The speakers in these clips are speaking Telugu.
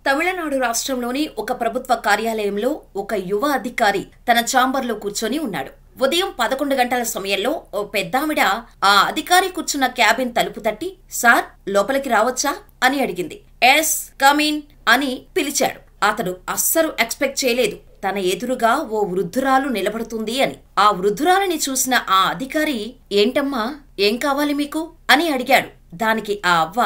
తమిళనాడు రాష్ట్రంలోని ఒక ప్రభుత్వ కార్యాలయంలో ఒక యువ అధికారి తన ఛాంబర్లో కూర్చొని ఉన్నాడు. ఉదయం 11 గంటల సమయంలో ఓ పెద్దావిడ ఆ అధికారి కూర్చున్న క్యాబిన్ తలుపు తట్టి, "సార్, లోపలికి రావచ్చా?" అని అడిగింది. "ఎస్, కమ్ ఇన్" అని పిలిచాడు. అతడు అస్సలు ఎక్స్పెక్ట్ చేయలేదు తన ఎదురుగా ఓ వృద్ధురాలు నిలబడుతుంది అని. ఆ వృద్ధురాలిని చూసిన ఆ అధికారి, "ఏంటమ్మా, ఏం కావాలి మీకు?" అని అడిగాడు. దానికి ఆ అవ్వ,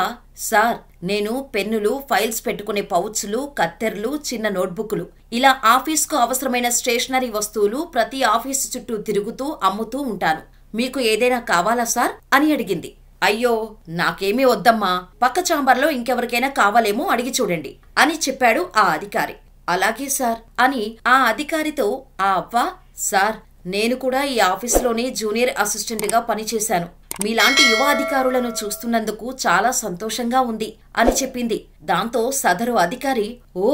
"సార్, నేను పెన్నులు, ఫైల్స్ పెట్టుకునే పౌచ్లు, కత్తెర్లు, చిన్న నోట్బుక్లు ఇలా ఆఫీస్కు అవసరమైన స్టేషనరీ వస్తువులు ప్రతి ఆఫీసు చుట్టూ తిరుగుతూ అమ్ముతూ ఉంటాను. మీకు ఏదైనా కావాలా సార్?" అని అడిగింది. "అయ్యో, నాకేమీ వద్దమ్మా, పక్క ఛాంబర్లో ఇంకెవరికైనా కావాలేమో అడిగి చూడండి" అని చెప్పాడు ఆ అధికారి. "అలాగే సార్" అని ఆ అధికారితో ఆ అవ్వ, "సార్, నేను కూడా ఈ ఆఫీసులోనే జూనియర్ అసిస్టెంట్గా పనిచేశాను. మీలాంటి యువ అధికారులను చూస్తున్నందుకు చాలా సంతోషంగా ఉంది" అని చెప్పింది. దాంతో సదరు అధికారి, "ఓ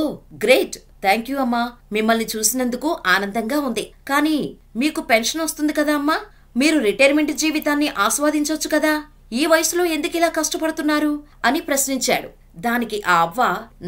గ్రేట్, థ్యాంక్ యూ అమ్మా, మిమ్మల్ని చూసినందుకు ఆనందంగా ఉంది. కానీ మీకు పెన్షన్ వస్తుంది కదా అమ్మా, మీరు రిటైర్మెంట్ జీవితాన్ని ఆస్వాదించొచ్చు కదా, ఈ వయసులో ఎందుకిలా కష్టపడుతున్నారు?" అని ప్రశ్నించాడు. దానికి ఆ అవ్వ,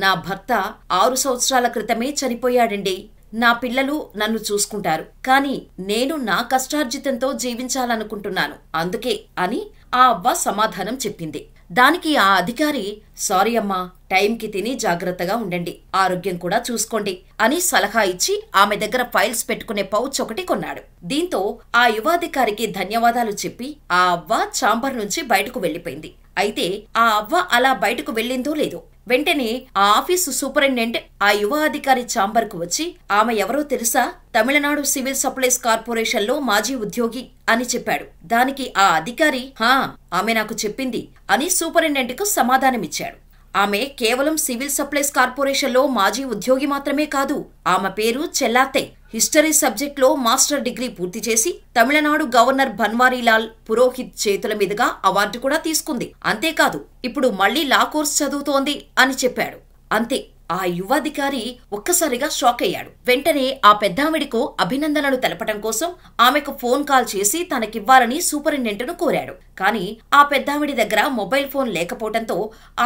"నా భర్త 6 సంవత్సరాల క్రితమే చనిపోయాడండి. నా పిల్లలు నన్ను చూసుకుంటారు, కానీ నేను నా కష్టార్జితంతో జీవించాలనుకుంటున్నాను, అందుకే" అని ఆ అవ్వ సమాధానం చెప్పింది. దానికి ఆ అధికారి, "సారీ అమ్మా, టైంకి తిని జాగ్రత్తగా ఉండండి, ఆరోగ్యం కూడా చూసుకోండి" అని సలహా ఇచ్చి ఆమె దగ్గర ఫైల్స్ పెట్టుకునే పౌచ్ ఒకటి కొన్నాడు. దీంతో ఆ యువాధికారికి ధన్యవాదాలు చెప్పి ఆ అవ్వ ఛాంబర్ నుంచి బయటకు వెళ్లిపోయింది. అయితే ఆ అవ్వ అలా బయటకు వెళ్ళిందో లేదో, వెంటనే ఆ ఆఫీసు సూపరింటెండెంట్ ఆ యువ అధికారి ఛాంబర్ కు వచ్చి, "ఆమె ఎవరో తెలుసా? తమిళనాడు సివిల్ సప్లైస్ కార్పొరేషన్ లో మాజీ ఉద్యోగి" అని చెప్పాడు. దానికి ఆ అధికారి, "హా, ఆమె నాకు చెప్పింది" అని సూపరింటెండెంట్ కు సమాధానమిచ్చాడు. ఆమె కేవలం సివిల్ సప్లైస్ కార్పొరేషన్ లో మాజీ ఉద్యోగి మాత్రమే కాదు, ఆమె పేరు చెల్లాతే. హిస్టరీ సబ్జెక్ట్ లో మాస్టర్ డిగ్రీ పూర్తి చేసి తమిళనాడు గవర్నర్ బన్వారీలాల్ పురోహిత్ చేతుల మీదుగా అవార్డు కూడా తీసుకుంది. అంతేకాదు, ఇప్పుడు మళ్లీ లా కోర్స్ చదువుతోంది అని చెప్పాడు. అంతే, ఆ యువాధికారి ఒక్కసారిగా షాక్ అయ్యాడు. వెంటనే ఆ పెద్దావిడికు అభినందనలు తెలపటం కోసం ఆమెకు ఫోన్ కాల్ చేసి తనకివ్వాలని సూపరింటెండెంట్ను కోరాడు. కానీ ఆ పెద్దావిడి దగ్గర మొబైల్ ఫోన్ లేకపోవడంతో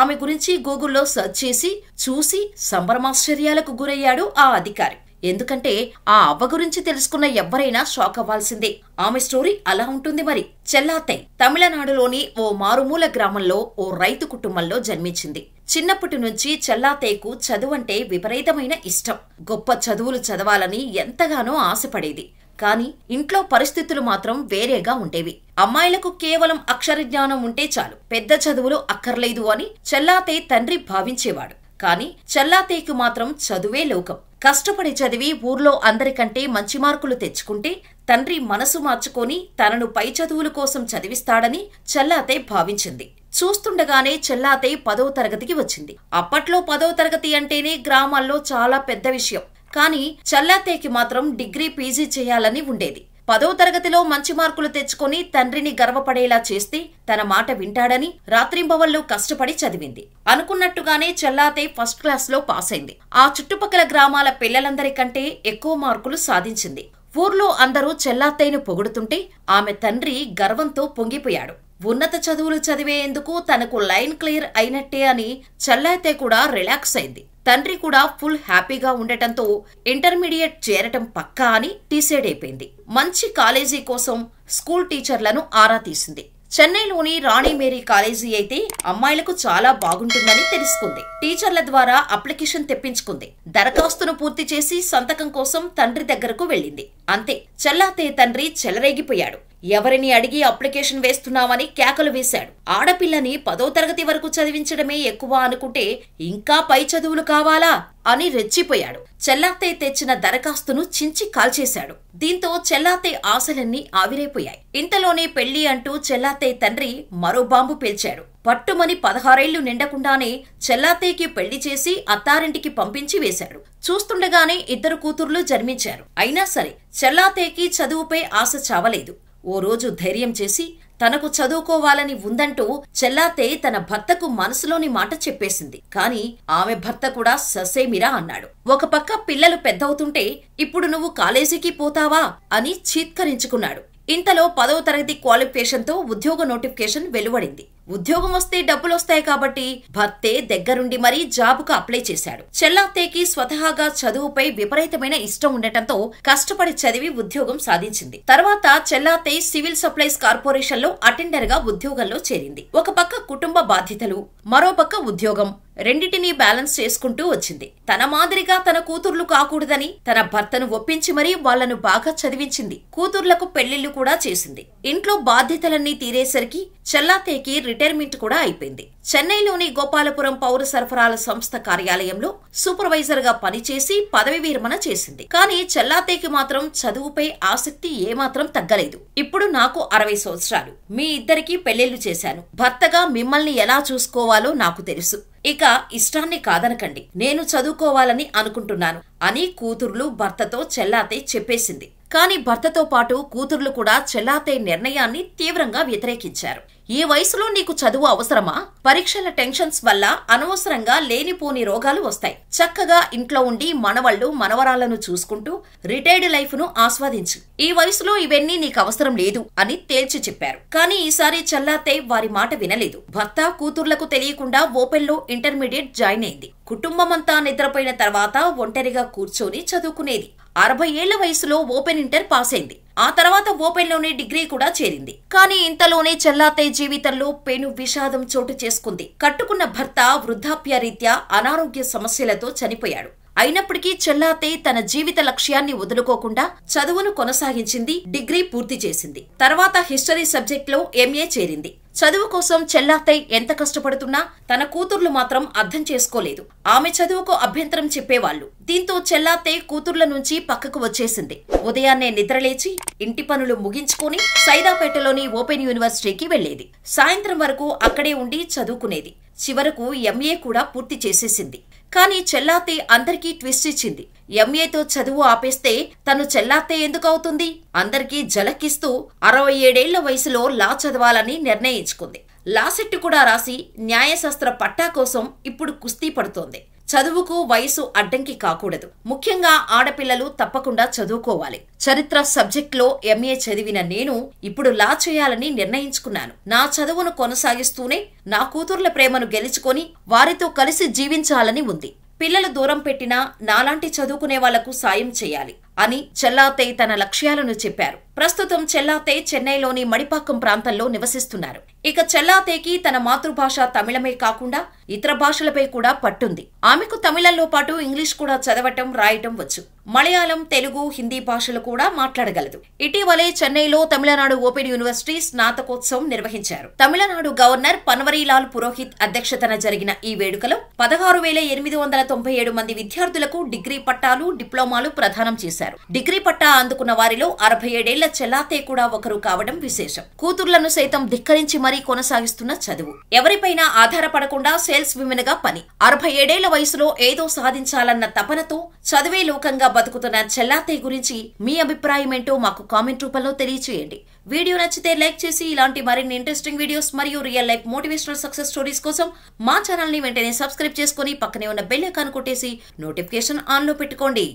ఆమె గురించి గూగుల్లో సెర్చ్ చేసి చూసి సంభ్రమాశ్చర్యాలకు గురయ్యాడు ఆ అధికారి. ఎందుకంటే ఆ అవ్వ గురించి తెలుసుకున్న ఎవ్వరైనా షాక్ అవ్వాల్సిందే. ఆమె స్టోరీ అలా ఉంటుంది మరి. చెల్లాతై తమిళనాడులోని ఓ మారుమూల గ్రామంలో ఓ రైతు కుటుంబంలో జన్మించింది. చిన్నప్పటి నుంచి చెల్లాతైకు చదువంటే విపరీతమైన ఇష్టం. గొప్ప చదువులు చదవాలని ఎంతగానో ఆశపడేది. కాని ఇంట్లో పరిస్థితులు మాత్రం వేరేగా ఉండేవి. అమ్మాయిలకు కేవలం అక్షర జ్ఞానం ఉంటే చాలు, పెద్ద చదువులు అక్కర్లేదు అని చెల్లాతై తండ్రి భావించేవాడు. కాని చెల్లాతైకు మాత్రం చదువే లోకం. కష్టపడి చదివి ఊర్లో అందరికంటే మంచి మార్కులు తెచ్చుకుంటే తండ్రి మనసు మార్చుకొని తనను పై చదువుల కోసం చదివిస్తాడని చెల్లాతై భావించింది. చూస్తుండగానే చెల్లాతై 10వ తరగతికి వచ్చింది. అప్పట్లో 10వ తరగతి అంటేనే గ్రామాల్లో చాలా పెద్ద విషయం. కానీ చెల్లాతైకి మాత్రం డిగ్రీ, పీజీ చేయాలని ఉండేది. 10వ తరగతిలో మంచి మార్కులు తెచ్చుకొని తండ్రిని గర్వపడేలా చేస్తే తన మాట వింటాడని రాత్రింబవళ్లు కష్టపడి చదివింది. అనుకున్నట్టుగానే చెల్లాతై ఫస్ట్ క్లాస్ లో పాస్ అయింది. ఆ చుట్టుపక్కల గ్రామాల పిల్లలందరికంటే ఎక్కువ మార్కులు సాధించింది. ఊర్లో అందరూ చెల్లాతైను పొగుడుతుంటే ఆమె తండ్రి గర్వంతో పొంగిపోయాడు. ఉన్నత చదువులు చదివేందుకు తనకు లైన్ క్లియర్ అయినట్టే అని చెల్లాతై కూడా రిలాక్స్ అయింది. తండ్రి కూడా ఫుల్ హ్యాపీగా ఉండటంతో ఇంటర్మీడియట్ చేరటం పక్కా అని డిసైడ్ అయిపోయింది. మంచి కాలేజీ కోసం స్కూల్ టీచర్లను ఆరా తీసింది. చెన్నైలోని రాణి మేరీ కాలేజీ అయితే అమ్మాయిలకు చాలా బాగుంటుందని తెలుసుకుంది. టీచర్ల ద్వారా అప్లికేషన్ తెప్పించుకుంది. దరఖాస్తును పూర్తి చేసి సంతకం కోసం తండ్రి దగ్గరకు వెళ్ళింది. అంతే, చెల్లాతై తండ్రి చెలరేగిపోయాడు. ఎవరిని అడిగి అప్లికేషన్ వేస్తున్నావని కేకలు వేశాడు. ఆడపిల్లని 10వ తరగతి వరకు చదివించడమే ఎక్కువ అనుకుంటే ఇంకా పై చదువులు కావాలా అని రెచ్చిపోయాడు. చెల్లాతై తెచ్చిన దరఖాస్తును చించి కాల్చేశాడు. దీంతో చెల్లాతై ఆశలన్నీ ఆవిరైపోయాయి. ఇంతలోనే పెళ్లి అంటూ చెల్లాతై తండ్రి మరో బాంబు పేల్చాడు. పట్టుమని 16 ఏళ్లు నిండకుండానే చెల్లాతైకి పెళ్లి చేసి అత్తారింటికి పంపించి వేశాడు. చూస్తుండగానే 2 కూతుర్లు జన్మించారు. అయినా సరే చెల్లాతైకి చదువుపై ఆశ చావలేదు. ఓ రోజు ధైర్యం చేసి తనకు చదువుకోవాలని ఉందంటూ చెల్లాతై తన భర్తకు మనసులోని మాట చెప్పేసింది. కాని ఆమె భర్త కూడా ససేమిరా అన్నాడు. ఒక పక్క పిల్లలు పెద్దవుతుంటే ఇప్పుడు నువ్వు కాలేజీకి పోతావా అని చీత్కరించుకున్నాడు. ఇంతలో 10వ తరగతి క్వాలిఫికేషన్తో ఉద్యోగ నోటిఫికేషన్ వెలువడింది. ఉద్యోగం వస్తే డబ్బులొస్తాయి కాబట్టి భర్తే దగ్గరుండి మరీ జాబుకు అప్లై చేశాడు. చెల్లాత్తయ్యకి స్వతహాగా చదువుపై విపరీతమైన ఇష్టం ఉండటంతో కష్టపడి చదివి ఉద్యోగం సాధించింది. తర్వాత చెల్లాత్తయ్య సివిల్ సప్లైస్ కార్పొరేషన్ లో అటెండర్ గా ఉద్యోగంలో చేరింది. ఒక పక్క కుటుంబ బాధ్యతలు, మరో పక్క ఉద్యోగం, రెండిటినీ బ్యాలెన్స్ చేసుకుంటూ వచ్చింది. తన మాదిరిగా తన కూతుర్లు కాకూడదని తన భర్తను ఒప్పించి మరీ వాళ్లను బాగా చదివించింది. కూతుర్లకు పెళ్లిళ్లు కూడా చేసింది. ఇంట్లో బాధ్యతలన్నీ తీరేసరికి చెల్లాత్తయ్యకి రిటైర్మెంట్ కూడా అయిపోయింది. చెన్నైలోని గోపాలపురం పౌర సరఫరాల సంస్థ కార్యాలయంలో సూపర్వైజర్ గా పనిచేసి పదవి విరమణ చేసింది. కానీ చెల్లాత్తయ్యకి మాత్రం చదువుపై ఆసక్తి ఏమాత్రం తగ్గలేదు. ఇప్పుడు నాకు 60 సంవత్సరాలు. మీ ఇద్దరికీ పెళ్లిళ్లు చేశాను. భర్తగా మిమ్మల్ని ఎలా చూసుకోవాలో నాకు తెలుసు. ఇక ఇష్టాన్ని కాదనకండి. నేను చదువుకోవాలని అనుకుంటున్నాను అని కూతుర్లు భర్తతో చెల్లాత్తయ్య చెప్పేసింది. కానీ భర్తతో పాటు కూతుర్లు కూడా చెల్లాత్తయ్య నిర్ణయాన్ని తీవ్రంగా వ్యతిరేకించారు. ఈ వయసులో నీకు చదువు అవసరమా? పరీక్షల టెన్షన్స్ వల్ల అనవసరంగా లేనిపోని రోగాలు వస్తాయి. చక్కగా ఇంట్లో ఉండి మనవళ్లు మనవరాళ్లను చూసుకుంటూ రిటైర్డ్ లైఫ్ ను ఆస్వాదించు. ఈ వయసులో ఇవన్నీ నీకు అవసరం లేదు అని తేల్చి చెప్పారు. కానీ ఈసారి చెల్లాత్తయ్య వారి మాట వినలేదు. భర్త కూతుర్లకు తెలియకుండా ఓపెన్ లో ఇంటర్మీడియట్ జాయిన్ అయింది. కుటుంబమంతా నిద్రపోయిన తర్వాత ఒంటరిగా కూర్చొని చదువుకునేది. 60 ఏళ్ల వయసులో ఓపెన్ ఇంటర్ పాస్ అయింది. ఆ తర్వాత ఓపెన్ లోనే డిగ్రీ కూడా చేరింది. కానీ ఇంతలోనే చెల్లాత్తయ్య జీవితంలో పెను విషాదం చోటు చేసుకుంది. కట్టుకున్న భర్త వృద్ధాప్య రీత్యా అనారోగ్య సమస్యలతో చనిపోయాడు. అయినప్పటికీ చెల్లాత్తయ్య తన జీవిత లక్ష్యాన్ని వదులుకోకుండా చదువును కొనసాగించింది. డిగ్రీ పూర్తి చేసింది. తర్వాత హిస్టరీ సబ్జెక్ట్ లో ఎంఏ చేరింది. చదువు కోసం చెల్లాత్తయ్య ఎంత కష్టపడుతున్నా తన కూతుర్లు మాత్రం అర్థం చేసుకోలేదు. ఆమె చదువుకు అభ్యంతరం చెప్పేవాళ్లు. దీంతో చెల్లాత్తయ్య కూతుర్ల నుంచి పక్కకు వచ్చేసింది. ఉదయాన్నే నిద్రలేచి ఇంటి పనులు ముగించుకుని సైదాపేటలోని ఓపెన్ యూనివర్సిటీకి వెళ్లేది. సాయంత్రం వరకు అక్కడే ఉండి చదువుకునేది. చివరకు ఎంఏ కూడా పూర్తి చేసేసింది. కానీ చెల్లాత్తయ్య అందరికీ ట్విస్ట్ ఇచ్చింది. ఎంఏతో చదువు ఆపేస్తే తను చెల్లాత్తయ్య ఎందుకు అవుతుంది? అందరికీ జలకిస్తూ 67 ఏళ్ల వయసులో లా చదవాలని నిర్ణయించుకుంది. లా సెట్ కూడా రాసి న్యాయశాస్త్ర పట్టా కోసం ఇప్పుడు కుస్తీ పడుతోంది. చదువుకు వయసు అడ్డంకి కాకూడదు. ముఖ్యంగా ఆడపిల్లలు తప్పకుండా చదువుకోవాలి. చరిత్ర సబ్జెక్ట్ లో ఎంఏ చదివిన నేను ఇప్పుడు లా చేయాలని నిర్ణయించుకున్నాను. నా చదువును కొనసాగిస్తూనే నా కూతుర్ల ప్రేమను గెలుచుకొని వారితో కలిసి జీవించాలని ఉంది. పిల్లలు దూరం పెట్టినా నాలాంటి చదువుకునే వాళ్లకు సాయం చేయాలి అని చెల్లాత్తయ్య తన లక్ష్యాలను చెప్పారు. ప్రస్తుతం చెల్లాత్తయ్య చెన్నైలోని మడిపాకం ప్రాంతంలో నివసిస్తున్నారు. ఇక చెల్లాత్తయ్యకి తన మాతృభాష తమిళమే కాకుండా ఇతర భాషలపై కూడా పట్టుంది. ఆమెకు తమిళంలో పాటు ఇంగ్లీష్ కూడా చదవటం రాయటం వచ్చు. మలయాళం, తెలుగు, హిందీ భాషలు కూడా మాట్లాడగలదు. ఇటీవలే చెన్నైలో తమిళనాడు ఓపెన్ యూనివర్సిటీ స్నాతకోత్సవం నిర్వహించారు. తమిళనాడు గవర్నర్ పన్వరీలాల్ పురోహిత్ అధ్యక్షతన జరిగిన ఈ వేడుకలో 16,897 మంది విద్యార్థులకు డిగ్రీ పట్టాలు, డిప్లొమాలు ప్రదానం చేశారు. డిగ్రీ పట్టా అందుకున్న వారిలో 67 ఏళ్ల చెల్లాత్తయ్య కూడా ఒకరు కావడం విశేషం. కూతుర్లను సైతం ధిక్కరించి మరీ కొనసాగిస్తున్న చదువు. ఎవరిపైనా ఆధారపడకుండా సేల్స్ విమెన్ గా పని. 67 ఏళ్ల వయసులో ఏదో సాధించాలన్న తపనతో చదువే లోకంగా బతుకుతున్న చెల్లాత్తయ్య గురించి మీ అభిప్రాయం ఏంటో మాకు కామెంట్ రూపంలో తెలియచేయండి. వీడియో నచ్చితే లైక్ చేసి ఇలాంటి మరిన్ని ఇంట్రెస్టింగ్ వీడియోస్ మరియు real life motivational success stories కోసం మా ఛానల్ ని వెంటనే సబ్స్క్రైబ్ చేసుకుని పక్కనే ఉన్న బెల్ ఐకాన్ కొట్టేసి నోటిఫికేషన్ ఆన్ లో పెట్టుకోండి.